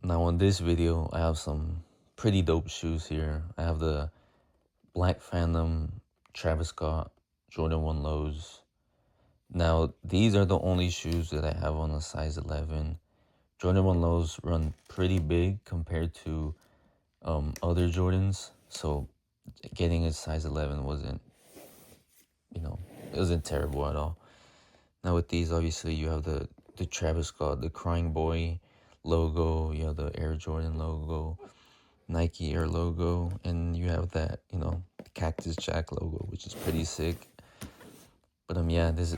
Now on this video, I have some pretty dope shoes here. I have the Black Phantom Travis Scott Jordan 1 Lows. Now, these are the only shoes that I have on a size 11. Jordan 1 Lows run pretty big compared to other Jordans. So getting a size 11 wasn't, it wasn't terrible at all. Now with these, obviously, you have the Travis Scott, the Crying Boy logo. You have the Air Jordan logo, Nike Air logo, and you have that, Cactus Jack logo, which is pretty sick. But yeah, this,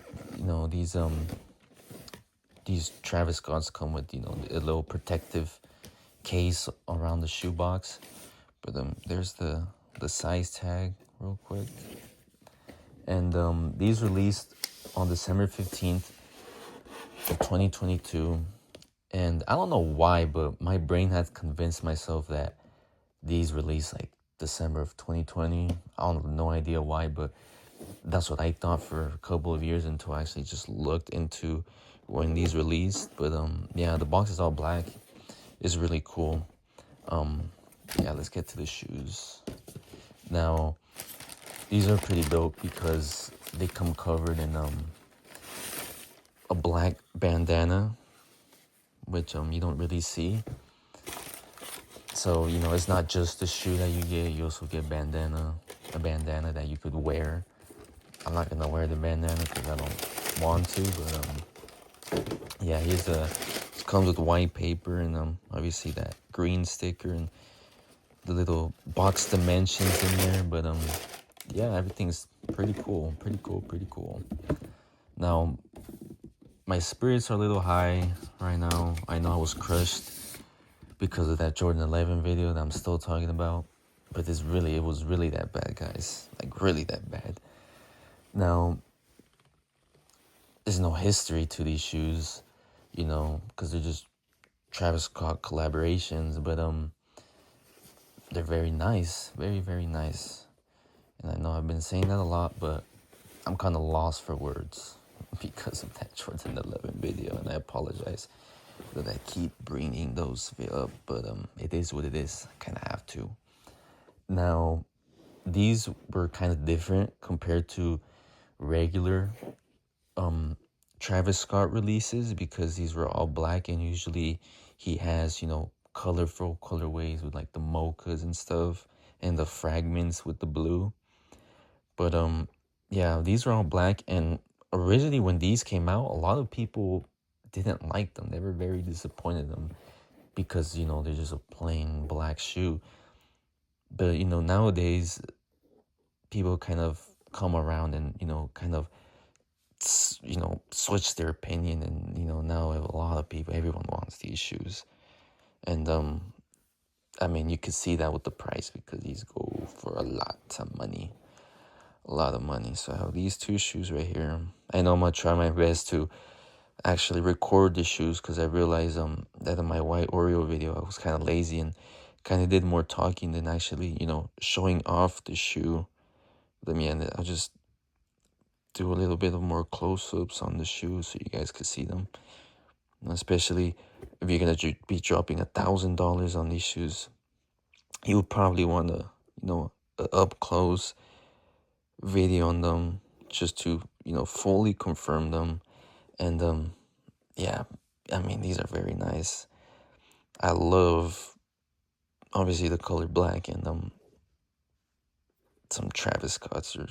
these Travis Scotts come with, a little protective case around the shoebox. But there's the size tag real quick. And these released on December 15th of 2022. And I don't know why, but my brain has convinced myself that these released like December of 2020. I don't have no idea why, but that's what I thought for a couple of years until I actually just looked into when these released. But yeah, the box is all black. It's really cool. Yeah, let's get to the shoes. Now, these are pretty dope because they come covered in a black bandana, which you don't really see. So, it's not just the shoe that you get, you also get a bandana that you could wear. I'm not gonna wear the bandana because I don't want to, but yeah, it comes with white paper and obviously that green sticker and the little box dimensions in there, but yeah, everything's pretty cool. Now, my spirits are a little high right now. I know I was crushed because of that Jordan 11 video that I'm still talking about, but it was really that bad, guys. Like, really that bad. Now, there's no history to these shoes, because they're just Travis Scott collaborations, but they're very nice, very, very nice. And I know I've been saying that a lot, but I'm kind of lost for words because of that Jordan 11 video, and I apologize that I keep bringing those up, but it is what it is. I kind of have to. Now, these were kind of different compared to regular Travis Scott releases because these were all black, and usually he has, colorful colorways with like the mochas and stuff and the fragments with the blue. But yeah, these are all black, and originally when these came out, a lot of people didn't like them. They were very disappointed in them because, they're just a plain black shoe. But, nowadays people kind of come around and, kind of switch their opinion, and now a lot of people, everyone wants these shoes. And I mean, you could see that with the price because these go for a lot of money. So I have these two shoes right here. I know I'm gonna try my best to actually record the shoes because I realized that in my white Oreo video I was kind of lazy and kind of did more talking than actually showing off the shoe. Let me end it. I'll just do a little bit of more close-ups on the shoes so you guys could see them, especially if you're gonna be dropping $1,000 on these shoes. You would probably want a up close video on them just to fully confirm them. And yeah, I mean, these are very nice. I love obviously the color black and some Travis Scotts or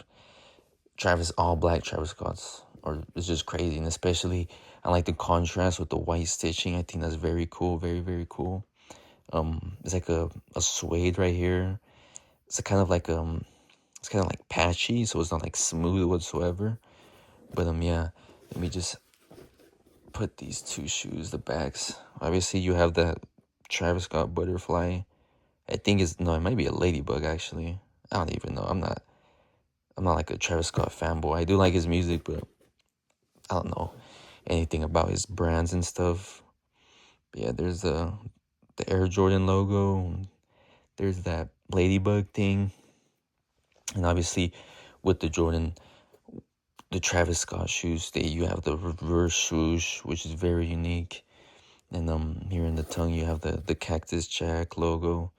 all black Travis Scotts, or it's just crazy. And especially I like the contrast with the white stitching. I think that's very cool, very, very cool. It's like a suede right here. It's kind of like patchy, so it's not like smooth whatsoever. But yeah, let me just put these two shoes, the backs. Obviously you have that Travis Scott butterfly. It might be a ladybug actually. I don't even know. I'm not like a Travis Scott fanboy. I do like his music, but I don't know anything about his brands and stuff. But yeah, there's the Air Jordan logo. There's that ladybug thing. And obviously with the Travis Scott shoes, you have the reverse swoosh, which is very unique. And here in the tongue you have the Cactus Jack logo,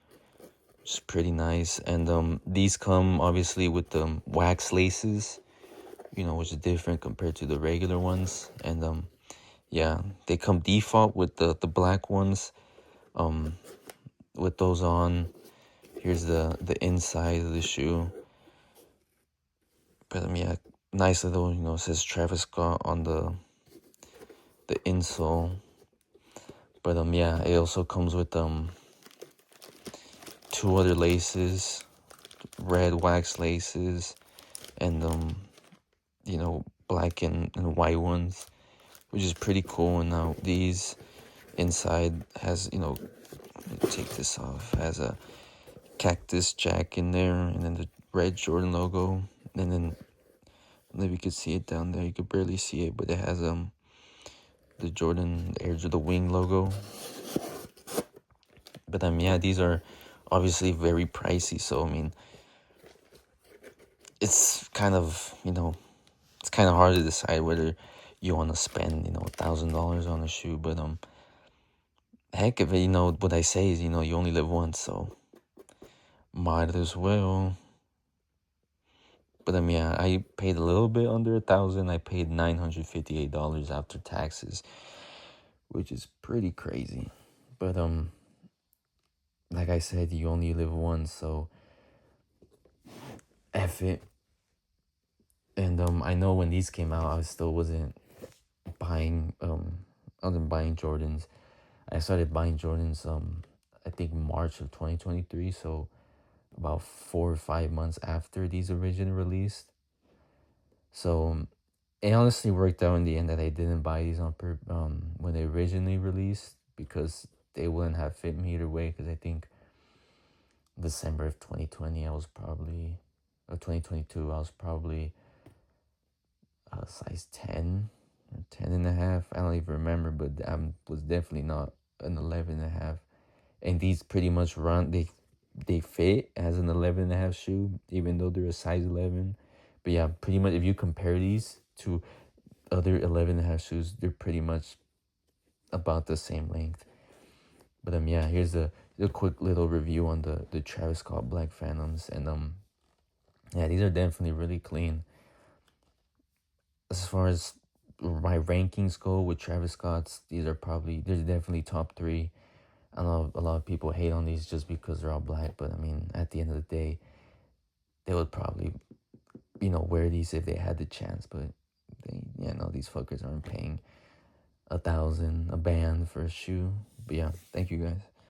which is pretty nice. And these come obviously with the wax laces, which is different compared to the regular ones. And yeah, they come default with the black ones. With those on, here's the inside of the shoe. But yeah, nice little, it says Travis Scott on the insole. But yeah, it also comes with 2 other laces, red wax laces, and black and white ones, which is pretty cool. And now these inside has, let me take this off, has a Cactus Jack in there, and then the red Jordan logo, and then if you could see it down there, you could barely see it, but it has the Jordan Air the Wing logo. But yeah, these are obviously very pricey, so I mean, it's kind of, it's kind of hard to decide whether you want to spend, $1,000 on a shoe. But heck of it, what I say is, you only live once, so might as well. But yeah, I paid a little bit under $1,000. I paid $958 after taxes, which is pretty crazy. But like I said, you only live once, so F it. And I know when these came out, I still wasn't buying Jordans. I started buying Jordans I think March of 2023, so about 4 or 5 months after these originally released. So it honestly worked out in the end that I didn't buy these when they originally released, because they wouldn't have fit me either way. Because I think December of 2020, I was probably, or 2022, I was probably size 10 or 10 and a half. I don't even remember, but I was definitely not an 11 and a half. And these pretty much they fit as an 11 and a half shoe, even though they're a size 11. But yeah, pretty much if you compare these to other 11 and a half shoes, they're pretty much about the same length. But yeah, here's a quick little review on the Travis Scott Black Phantoms. And yeah, these are definitely really clean. As far as my rankings go with Travis Scott's, they're definitely top 3. I know a lot of people hate on these just because they're all black, but I mean, at the end of the day, they would probably, wear these if they had the chance. But these fuckers aren't paying $1,000 a band for a shoe. But yeah, thank you guys.